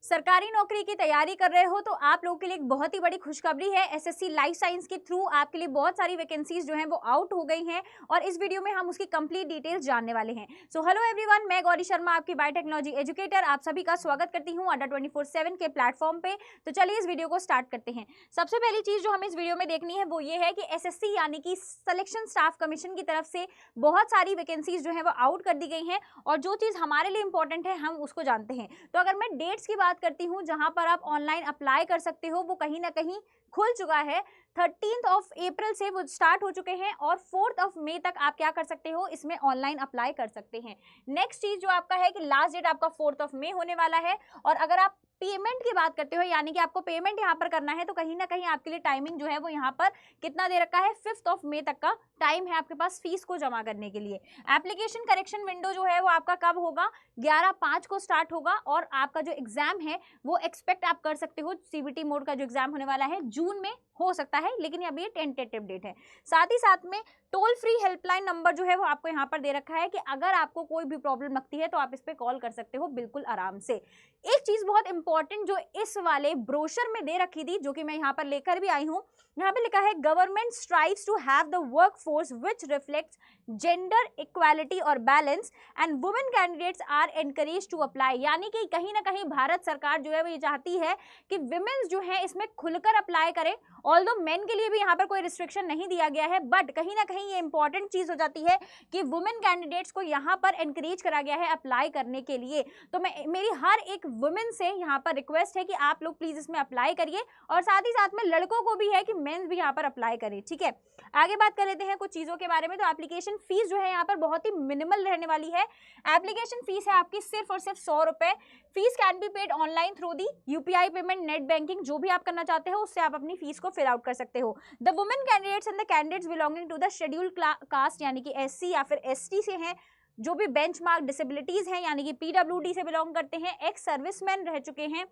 सरकारी नौकरी की तैयारी कर रहे हो तो आप लोगों के लिए एक बहुत ही बड़ी खुशखबरी है। एसएससी लाइफ साइंस के थ्रू आपके लिए बहुत सारी वैकेंसीज जो हैं वो आउट हो गई हैं और इस वीडियो में हम उसकी कंप्लीट डिटेल्स जानने वाले हैं। सो हेलो एवरीवन, मैं गौरी शर्मा आपकी बायोटेक्नोलॉजी एजुकेटर आप सभी का स्वागत करती हूँ अड्डा 24/7 के प्लेटफॉर्म पे। तो चलिए इस वीडियो को स्टार्ट करते हैं। सबसे पहली चीज जो हमें इस वीडियो में देखनी है वो ये है कि एसएससी यानी कि सिलेक्शन स्टाफ कमीशन की तरफ से बहुत सारी वैकेंसीज जो है वो आउट कर दी गई हैं और जो चीज हमारे लिए इंपॉर्टेंट है हम उसको जानते हैं। तो अगर मैं डेट्स की बात करती हूँ जहां पर आप ऑनलाइन अप्लाई कर सकते हो वो कहीं ना कहीं खुल चुका है। 13 अप्रैल से वो स्टार्ट हो चुके हैं और 4 मई तक आप क्या कर सकते हो, इसमें ऑनलाइन अप्लाई कर सकते हैं। नेक्स्ट चीज जो आपका है कि लास्ट डेट आपका 4 मई होने वाला है। और अगर आप पेमेंट की बात करते हो यानी कि आपको पेमेंट यहाँ पर करना है तो कहीं ना कहीं आपके लिए टाइमिंग जो है वो यहाँ पर कितना दे रखा है, 5 मई तक का टाइम है आपके पास फीस को जमा करने के लिए। एप्लीकेशन करेक्शन विंडो जो है वो आपका कब होगा, 11/5 को स्टार्ट होगा और आपका जो एग्जाम है वो एक्सपेक्ट आप कर सकते हो सीबीटी मोड का जो एग्जाम होने वाला है जून में हो सकता है, लेकिन अभी ये टेंटेटिव डेट है। साथ ही साथ में टोल फ्री हेल्पलाइन नंबर जो है वो आपको यहाँ पर दे रखा है कि अगर आपको कोई भी प्रॉब्लम लगती है तो आप इस पे कॉल कर सकते हो बिल्कुल आराम से। एक चीज बहुत इंपॉर्टेंट जो इस वाले ब्रोशर में दे रखी थी, जो कि मैं यहाँ पर लेकर भी आई हूँ, यहाँ पे लिखा है government strives to have the workforce which reflects gender equality और balance and women candidates are encourage to apply. यानी कि कहीं ना कहीं भारत सरकार जो है वो ये चाहती है कि विमेन्स जो है इसमें खुलकर अप्लाई करें। ऑल्दो मेन के लिए भी यहाँ पर कोई रिस्ट्रिक्शन नहीं दिया गया है, बट कहीं ना कहीं ये इंपॉर्टेंट चीज हो जाती है कि वुमेन कैंडिडेट्स को यहाँ पर एनकरेज करा गया है अप्लाई करने के लिए। तो मेरी हर एक वुमेन से यहाँ पर रिक्वेस्ट है कि आप लोग प्लीज इसमें अप्लाई करिए और साथ ही साथ में लड़कों को भी है कि मेंस भी यहाँ पर अप्लाई करें। ठीक है, आगे बात कर लेते हैं कुछ चीजों के बारे में। तो एप्लीकेशन फीस जो है यहाँ पर बहुत ही मिनिमल रहने वाली है। एप्लीकेशन फीस है आपकी सिर्फ और सिर्फ 100 रुपए। Fees can be paid online through the UPI payment, net banking, जो भी आप करना चाहते हो उससे आप अपनी फीस को फिल आउट कर सकते हो। The women candidates and the candidates belonging to the schedule caste यानी कि एससी या फिर एसटी से हैं, जो भी बेंचमार्क डिसेबिलिटीज हैं यानी कि पीडब्ल्यूडी से बिलोंग करते हैं, एक्स सर्विसमैन रह चुके हैं,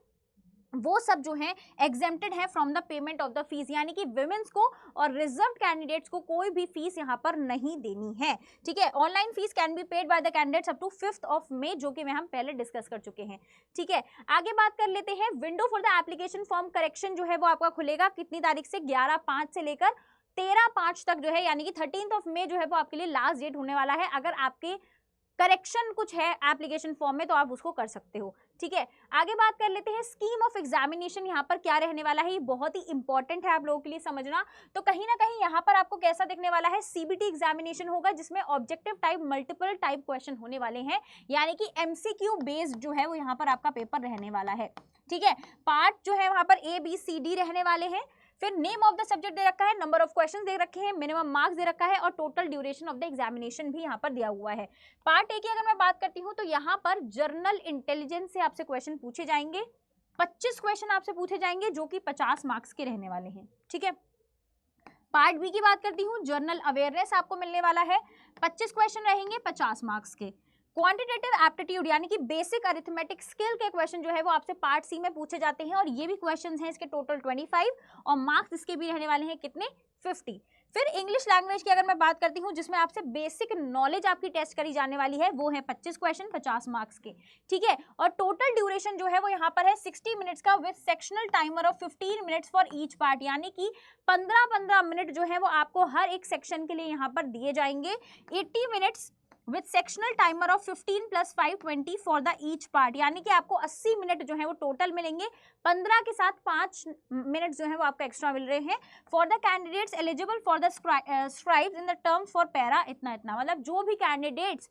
वो सब जो हैं एग्जेम्प्टेड है from the payment of the fees. यानी कि विमेंस को और रिजर्व कैंडिडेट्स को कोई भी फीस यहाँ पर नहीं देनी है। ठीक है, online fees can be paid by the candidates up to 5 May, जो कि हम पहले डिस्कस कर चुके हैं। ठीक है, आगे बात कर लेते हैं। Window for the application form correction जो है वो आपका खुलेगा कितनी तारीख से, 11/5 से लेकर 13/5 तक जो है, यानी कि 13 मई जो है वो आपके लिए लास्ट डेट होने वाला है। अगर आपके करेक्शन कुछ है एप्लीकेशन फॉर्म में तो आप उसको कर सकते हो। ठीक है, आगे बात कर लेते हैं स्कीम ऑफ एग्जामिनेशन यहाँ पर क्या रहने वाला है, ये बहुत ही इंपॉर्टेंट है आप लोगों के लिए समझना। तो कहीं ना कहीं यहाँ पर आपको कैसा दिखने वाला है, सीबीटी एग्जामिनेशन होगा जिसमें objective type multiple type question होने वाले हैं, यानी कि एमसीक्यू बेस्ड जो है वो यहाँ पर आपका पेपर रहने वाला है। ठीक है, पार्ट जो है वहां पर ABCD रहने वाले हैं। फिर name of the subject they रखा है, नंबर ऑफ क्वेश्चंस दे रखे हैं, मिनिमम मार्क्स दे रखा है और total duration of the examination भी यहाँ पर दिया हुआ है। पार्ट ए की अगर मैं बात करती हूँ तो यहाँ पर जर्नल इंटेलिजेंस से आपसे क्वेश्चन पूछे जाएंगे। 25 क्वेश्चन आपसे पूछे जाएंगे जो कि 50 मार्क्स के रहने वाले हैं। ठीक है, पार्ट बी की बात करती हूँ, जर्नल अवेयरनेस आपको मिलने वाला है, 25 क्वेश्चन रहेंगे 50 मार्क्स के। क्वांटिटेटिव एप्टीट्यूड यानी कि बेसिक अरिथमेटिक स्किल के क्वेश्चन जो है वो आपसे पार्ट सी में पूछे जाते हैं और ये भी क्वेश्चंस हैं इसके टोटल 25 और मार्क्स इसके भी रहने वाले हैं कितने, 50। फिर इंग्लिश लैंग्वेज की अगर मैं बात करती हूँ जिसमें आपसे बेसिक नॉलेज आपकी टेस्ट करी जाने वाली है, वो है 25 क्वेश्चन 50 मार्क्स के। ठीक है, और टोटल ड्यूरेशन जो है वो यहाँ पर है 60 मिनट्स का with sectional timer of 15 minutes for each part, यानी कि 15-15 मिनट जो है वो आपको हर एक सेक्शन के लिए यहाँ पर दिए जाएंगे। 80 minutes with sectional timer of 15 + 5 20 for the each part, यानी कि आपको 80 मिनट जो है वो टोटल मिलेंगे, 15 के साथ 5 मिनट जो है वो आपको एक्स्ट्रा मिल रहे हैं। For the candidates eligible for the scribes in the terms for para इतना इतना, मतलब जो भी कैंडिडेट्स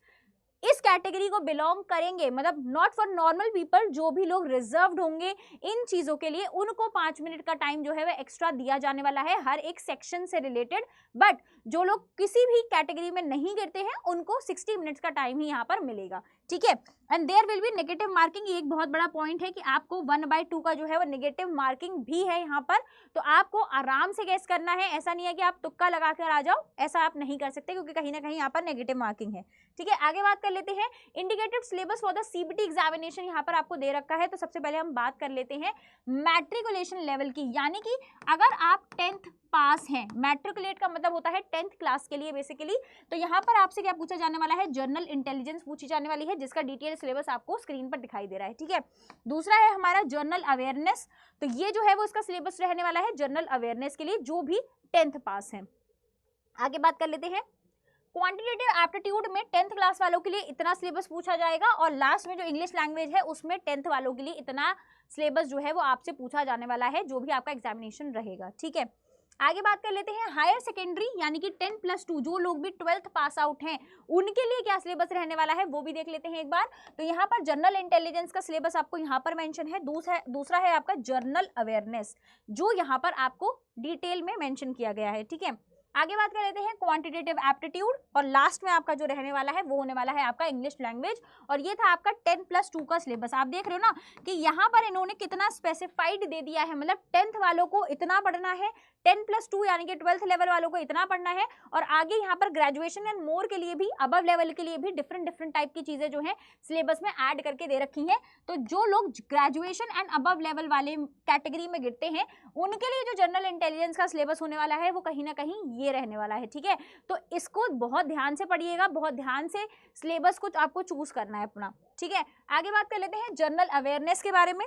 इस कैटेगरी को बिलोंग करेंगे, मतलब नॉट फॉर नॉर्मल पीपल, जो भी लोग रिजर्व्ड होंगे इन चीजों के लिए उनको 5 मिनट का टाइम जो है वह एक्स्ट्रा दिया जाने वाला है हर एक सेक्शन से रिलेटेड। बट जो लोग किसी भी कैटेगरी में नहीं गिरते हैं उनको 60 मिनट्स का टाइम ही यहाँ पर मिलेगा। ठीक है, and there will be negative marking, ये एक बहुत बड़ा पॉइंट है कि आपको 1/2 का जो है वो नेगेटिव मार्किंग भी है यहाँ पर। तो आपको आराम से गैस करना है, ऐसा नहीं है कि आप तुक्का लगा कर आ जाओ, ऐसा आप नहीं कर सकते क्योंकि कहीं ना कहीं यहाँ पर नेगेटिव मार्किंग है। ठीक है, आगे बात कर लेते हैं indicated syllabus for the CBT examination यहाँ पर आपको दे रखा है। तो सबसे पहले हम बात कर लेते हैं मैट्रिकुलेशन लेवल की, यानी कि अगर आप 10th पास हैं, मैट्रिकुलेट का मतलब होता है 10th क्लास के लिए बेसिकली। तो यहाँ पर आपसे क्या पूछा जाने वाला है, जनरल इंटेलिजेंस पूछी जाने वाली है। है, जिसका डिटेल सिलेबस आपको स्क्रीन पर दिखाई दे रहा है, ठीक है। दूसरा है हमारा जनरल अवेयरनेस, तो ये जो है वो इसका सिलेबस रहने वाला है जनरल अवेयरनेस के लिए जो भी 10th पास है। आगे बात कर लेते हैं क्वांटिटेटिव एप्टीट्यूड में 10th क्लास वालों के लिए इतना सिलेबस पूछा जाएगा, और लास्ट में जो इंग्लिश लैंग्वेज है उसमें 10th वालों के लिए इतना सिलेबस जो है वो आपसे पूछा जाने वाला है, जो भी आपका एग्जामिनेशन रहेगा, ठीक है। आगे बात कर लेते हैं हायर सेकेंडरी यानी कि 10+2 जो लोग भी 12th पास आउट हैं उनके लिए क्या सिलेबस रहने वाला है वो भी देख लेते हैं एक बार। तो यहाँ पर जनरल इंटेलिजेंस का सिलेबस आपको यहाँ पर मेंशन है। दूसरा है आपका जनरल अवेयरनेस जो यहाँ पर आपको डिटेल में मेंशन किया गया है, ठीक है। आगे बात कर लेते हैं क्वांटिटेटिव एप्टीट्यूड, और लास्ट में आपका जो रहने वाला है वो होने वाला है आपका इंग्लिश लैंग्वेज, और ये था आपका 10+2 का सिलेबस। आप देख रहे हो ना कि यहाँ पर इन्होंने कितना स्पेसिफाइड दे दिया है, मतलब 10th वालों को इतना पढ़ना है, 10+2 यानी कि 12th लेवल वालों को इतना पढ़ना है, और आगे यहाँ पर ग्रेजुएशन एंड मोर के लिए भी, अबव लेवल के लिए भी डिफरेंट टाइप की चीजें जो है सिलेबस में ऐड करके दे रखी हैं। तो जो लोग ग्रेजुएशन एंड अबव लेवल वाले कैटेगरी में गिरते हैं उनके लिए जो जनरल इंटेलिजेंस का सिलेबस होने वाला है वो कहीं ना कहीं ये रहने वाला है, ठीक है। तो इसको बहुत ध्यान से पढ़िएगा, बहुत ध्यान से सिलेबस को आपको चूज करना है अपना, ठीक है। आगे बात कर लेते हैं जनरल अवेयरनेस के बारे में।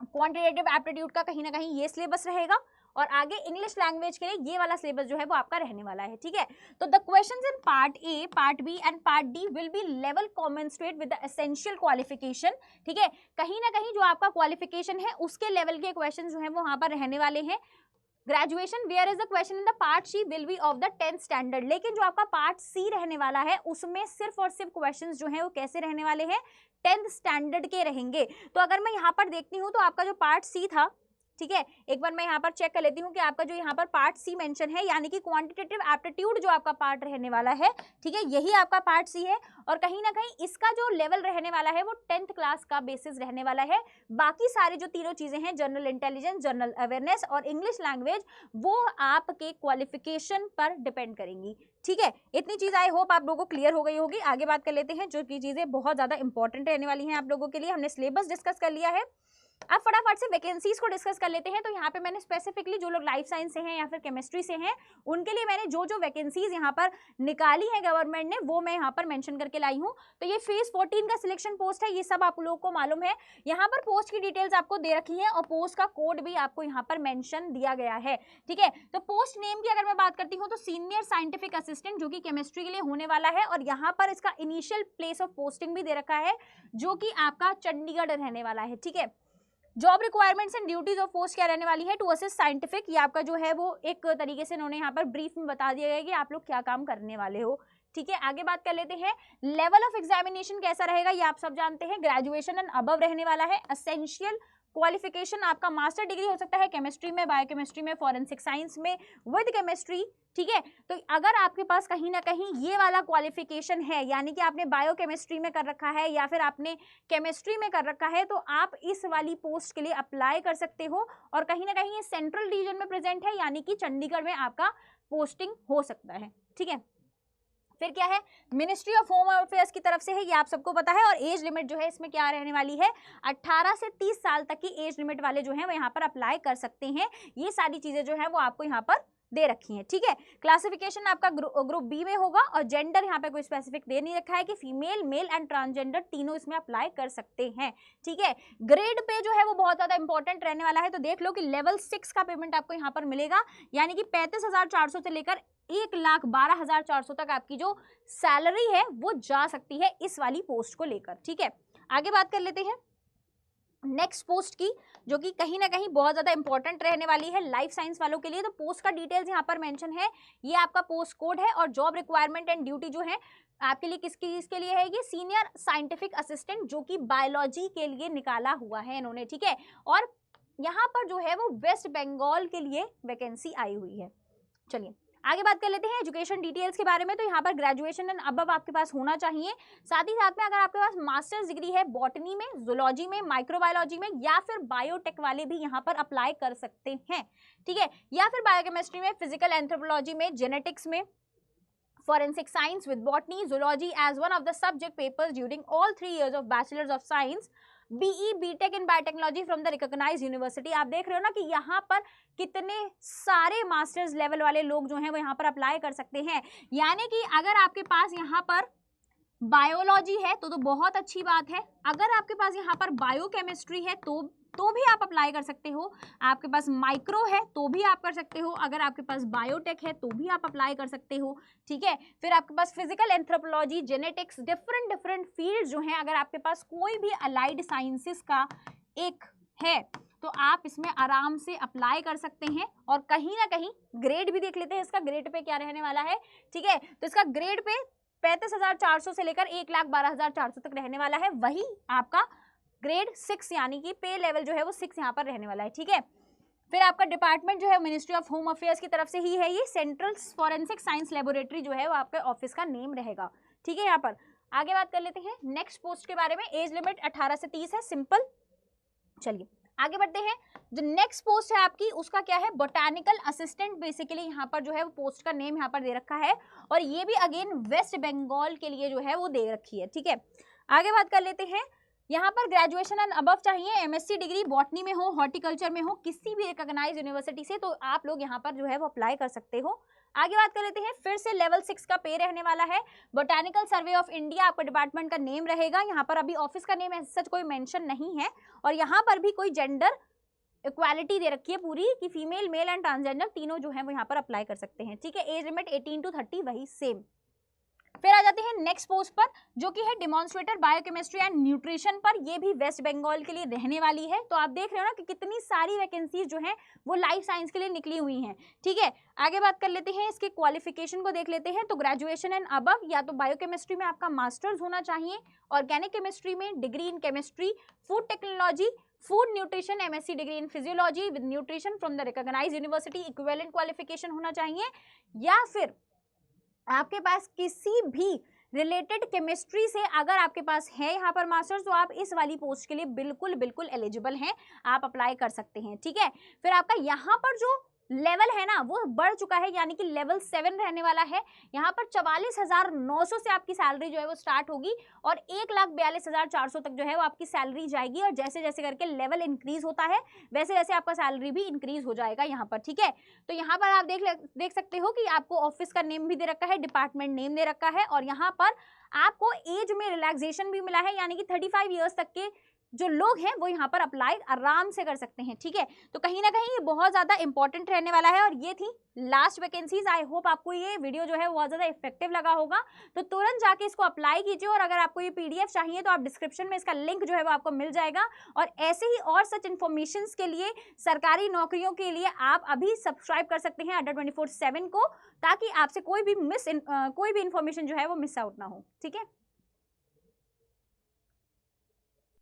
क्वांटिटेटिव एप्टीट्यूड का कहीं ना कहीं ये सिलेबस रहेगा, और आगे इंग्लिश लैंग्वेज के लिए ये वाला सिलेबस जो है वो आपका रहने वाला है, ठीक है। तो the questions in part A, part B and part D will be level commensurate with the essential qualification, ठीक है। कहीं ना कहीं जो आपका क्वालिफिकेशन है उसके लेवल के क्वेश्चन जो है वो वहां पर रहने वाले हैं। Graduation where is the question in the part C will be of the 10th standard, लेकिन जो आपका पार्ट सी रहने वाला है उसमें सिर्फ और सिर्फ क्वेश्चंस जो है वो कैसे रहने वाले हैं, 10th स्टैंडर्ड के रहेंगे। तो अगर मैं यहाँ पर देखती हूँ तो आपका जो पार्ट सी था, ठीक है, एक बार मैं यहाँ पर चेक कर लेती हूँ कि आपका जो यहाँ पर पार्ट सी मेंशन है यानी कि क्वांटिटेटिव एप्टीट्यूड जो आपका पार्ट रहने वाला है, ठीक है, यही आपका पार्ट सी है, और कहीं ना कहीं इसका जो लेवल रहने वाला है वो 10th क्लास का बेसिस रहने वाला है। बाकी सारी जो तीनों चीजें हैं जनरल इंटेलिजेंस, जनरल अवेयरनेस और इंग्लिश लैंग्वेज वो आपके क्वालिफिकेशन पर डिपेंड करेंगी, ठीक है। इतनी चीज आई होप आप लोगों को क्लियर हो गई होगी। आगे बात कर लेते हैं जो की चीजें बहुत ज्यादा इंपॉर्टेंट रहने वाली हैं आप लोगों के लिए। हमने सिलेबस डिस्कस कर लिया है, अब फटाफट से वैकेंसीज को डिस्कस कर लेते हैं। तो यहाँ पे मैंने स्पेसिफिकली जो लोग लाइफ साइंस से हैं या फिर केमिस्ट्री से हैं उनके लिए मैंने जो जो वैकेंसीज यहाँ पर निकाली है गवर्नमेंट ने वो मैं यहाँ पर मेंशन करके लाई हूँ। तो ये फेज 14 का सिलेक्शन पोस्ट है, ये सब आप लोगों को मालूम है। यहाँ पर पोस्ट की डिटेल्स आपको दे रखी है और पोस्ट का कोड भी आपको यहाँ पर मेंशन दिया गया है, ठीक है। तो पोस्ट नेम की अगर मैं बात करती हूँ तो सीनियर साइंटिफिक असिस्टेंट जो कि केमिस्ट्री के लिए होने वाला है, और यहाँ पर इसका इनिशियल प्लेस ऑफ पोस्टिंग भी दे रखा है जो कि आपका चंडीगढ़ रहने वाला है, ठीक है। Job requirements and duties of post क्या रहने वाली है, टू असिस्ट साइंटिफिक, ये आपका जो है वो एक तरीके से इन्होंने यहाँ पर ब्रीफ में बता दिया गया है कि आप लोग क्या काम करने वाले हो, ठीक है। आगे बात कर लेते हैं लेवल ऑफ एग्जामिनेशन कैसा रहेगा, ये आप सब जानते हैं, ग्रेजुएशन एंड अबव रहने वाला है। एसेंशियल क्वालिफिकेशन आपका मास्टर डिग्री हो सकता है केमिस्ट्री में, बायोकेमिस्ट्री में, फॉरेंसिक साइंस में विद केमिस्ट्री, ठीक है। तो अगर आपके पास कहीं ना कहीं ये वाला क्वालिफिकेशन है यानी कि आपने बायोकेमिस्ट्री में कर रखा है या फिर आपने केमिस्ट्री में कर रखा है तो आप इस वाली पोस्ट के लिए अप्लाई कर सकते हो, और कहीं ना कहीं ये सेंट्रल रीजन में प्रेजेंट है यानी कि चंडीगढ़ में आपका पोस्टिंग हो सकता है, ठीक है। फिर क्या है, मिनिस्ट्री ऑफ होम अफेयर्स की तरफ से है, ये आप सबको पता है। और एज लिमिट जो है इसमें क्या रहने वाली है, 18 से 30 साल तक की एज लिमिट वाले जो हैं वो यहाँ पर अप्लाई कर सकते हैं। ये सारी चीजें जो है वो आपको यहाँ पर दे रखी हैं, ठीक है। क्लासिफिकेशन आपका ग्रुप बी में होगा, और जेंडर यहाँ पे कोई स्पेसिफिक दे नहीं रखा है कि फीमेल, मेल एंड ट्रांसजेंडर तीनों इसमें अप्लाई कर सकते हैं, ठीक है। ग्रेड पे जो है वो बहुत ज्यादा इंपॉर्टेंट रहने वाला है। तो देख लो कि लेवल 6 का पेमेंट आपको यहाँ पर मिलेगा, यानी कि 35,400 से लेकर 1,12,400 तक आपकी जो सैलरी है वो जा सकती है इस वाली पोस्ट को लेकर, ठीक है। आगे बात कर लेते हैं नेक्स्ट पोस्ट की, जो कि कहीं ना कहीं बहुत ज्यादा इंपॉर्टेंट रहने वाली है लाइफ साइंस वालों के लिए। तो पोस्ट का डिटेल्स यहाँ पर मेंशन है, ये आपका पोस्ट कोड है, और जॉब रिक्वायरमेंट एंड ड्यूटी जो है आपके लिए किसकी इसके लिए है, ये सीनियर साइंटिफिक असिस्टेंट जो कि बायोलॉजी के लिए निकाला हुआ है इन्होंने, ठीक है। और यहाँ पर जो है वो वेस्ट बंगाल के लिए वैकेंसी आई हुई है। चलिए आगे बात कर लेते हैं एजुकेशन डिटेल्स के बारे में। तो यहाँ पर ग्रेजुएशन एंड अबव आपके पास होना चाहिए, साथ ही साथ में अगर आपके पास मास्टर्स डिग्री है बॉटनी में, जूलॉजी में, माइक्रोबायोलॉजी में या फिर बायोटेक वाले भी यहाँ पर अप्लाई कर सकते हैं, ठीक है। या फिर बायोकेमिस्ट्री में, फिजिकल एंथ्रोपोलॉजी में, जेनेटिक्स में, forensic science with botany, zoology as one of the subject papers during all 3 years of bachelor's of science, BE, BTech in biotechnology from the recognized university। आप देख रहे हो ना कि यहाँ पर कितने सारे मास्टर्स लेवल वाले लोग जो हैं वो यहाँ पर अप्लाई कर सकते हैं। यानी कि अगर आपके पास यहाँ पर बायोलॉजी है तो बहुत अच्छी बात है। अगर आपके पास यहाँ पर बायोकेमिस्ट्री है तो भी आप अप्लाई कर सकते हो। आपके पास माइक्रो है तो भी आप कर सकते हो। अगर आपके पास बायोटेक है तो भी आप अप्लाई कर सकते हो, ठीक है। फिर आपके पास physical anthropology, genetics, different different field जो हैं, अगर आपके पास कोई भी अलाइड साइंसेस का एक है तो आप इसमें आराम से अप्लाई कर सकते हैं। और कहीं ना कहीं ग्रेड भी देख लेते हैं, इसका ग्रेड पे क्या रहने वाला है, ठीक है। तो इसका ग्रेड पे 35,400 से लेकर 1,12,400 तक रहने वाला है। वही आपका ग्रेड 6 यानी कि पे लेवल जो है वो 6 यहाँ पर रहने वाला है, ठीक है। फिर आपका डिपार्टमेंट जो है मिनिस्ट्री ऑफ होम अफेयर्स की तरफ से ही है। ये सेंट्रल फॉरेंसिक साइंस लेबोरेटरी जो है वो आपके ऑफिस का नेम रहेगा, ठीक है। यहाँ पर आगे बात कर लेते हैं नेक्स्ट पोस्ट के बारे में। एज लिमिट 18 से 30 है, सिंपल। चलिए आगे बढ़ते हैं। जो नेक्स्ट पोस्ट है आपकी उसका क्या है, बोटानिकल असिस्टेंट। बेसिकली यहाँ पर जो है वो पोस्ट का नेम यहाँ पर दे रखा है और ये भी अगेन वेस्ट बंगाल के लिए जो है वो दे रखी है, ठीक है। आगे बात कर लेते हैं। यहाँ पर ग्रेजुएशन एंड अबव चाहिए, एमएससी डिग्री बॉटनी में हो, हॉर्टिकल्चर में हो, किसी भी रिकॉग्नाइज्ड यूनिवर्सिटी से, तो आप लोग यहाँ पर जो है वो अप्लाई कर सकते हो। आगे बात कर लेते हैं। फिर से लेवल 6 का पे रहने वाला है। बोटानिकल सर्वे ऑफ इंडिया आपका डिपार्टमेंट का नेम रहेगा। यहाँ पर अभी ऑफिस का नेम सच कोई मेंशन नहीं है और यहाँ पर भी कोई जेंडर इक्वालिटी दे रखी है पूरी कि फीमेल, मेल एंड ट्रांसजेंडर तीनों जो है वो यहाँ पर अप्लाई कर सकते हैं, ठीक है। एज लिमिट 18 to 30 वही सेम। फिर आ जाते हैं नेक्स्ट पोस्ट पर जो कि है डिमॉन्स्ट्रेटर बायोकेमिस्ट्री एंड न्यूट्रिशन पर। ये भी वेस्ट बंगाल के लिए रहने वाली है। तो आप देख रहे हो ना कि कितनी सारी वैकेंसीज जो हैं वो लाइफ साइंस के लिए निकली हुई हैं, ठीक है। आगे बात कर लेते हैं, इसके क्वालिफिकेशन को देख लेते हैं। तो ग्रेजुएशन एंड अबव, या तो बायोकेमिस्ट्री में आपका मास्टर्स होना चाहिए, ऑर्गेनिक केमिस्ट्री में degree in chemistry, food technology, food nutrition, MSc degree in physiology with nutrition from the recognised university, equivalent qualification होना चाहिए। या फिर आपके पास किसी भी रिलेटेड केमिस्ट्री से अगर आपके पास है यहाँ पर मास्टर्स, तो आप इस वाली पोस्ट के लिए बिल्कुल बिल्कुल एलिजिबल हैं, आप अप्लाई कर सकते हैं, ठीक है। फिर आपका यहाँ पर जो लेवल है ना वो बढ़ चुका है, यानी कि लेवल 7 रहने वाला है। यहाँ पर 44,900 से आपकी सैलरी जो है वो स्टार्ट होगी और 1,42,400 तक जो है वो आपकी सैलरी जाएगी। और जैसे जैसे करके लेवल इंक्रीज होता है वैसे वैसे आपका सैलरी भी इंक्रीज हो जाएगा यहाँ पर, ठीक है। तो यहाँ पर आप देख सकते हो कि आपको ऑफिस का नेम भी दे रखा है, डिपार्टमेंट नेम दे रखा है और यहाँ पर आपको एज में रिलैक्सेशन भी मिला है, यानी कि 35 ईयर्स तक के जो लोग हैं वो यहाँ पर अप्लाई आराम से कर सकते हैं, ठीक है। तो कहीं ना कहीं ये बहुत ज्यादा इंपॉर्टेंट रहने वाला है और ये थी लास्ट वैकेंसीज। आई होप आपको ये वीडियो जो है बहुत ज्यादा इफेक्टिव लगा होगा, तो तुरंत जाके इसको अप्लाई कीजिए। और अगर आपको ये पीडीएफ चाहिए तो आप डिस्क्रिप्शन में इसका लिंक जो है वो आपको मिल जाएगा। और ऐसे ही और सच इन्फॉर्मेशन के लिए, सरकारी नौकरियों के लिए आप अभी सब्सक्राइब कर सकते हैं अड्डा 24/7 को, ताकि आपसे कोई भी इन्फॉर्मेशन जो है वो मिस आउट ना हो, ठीक है।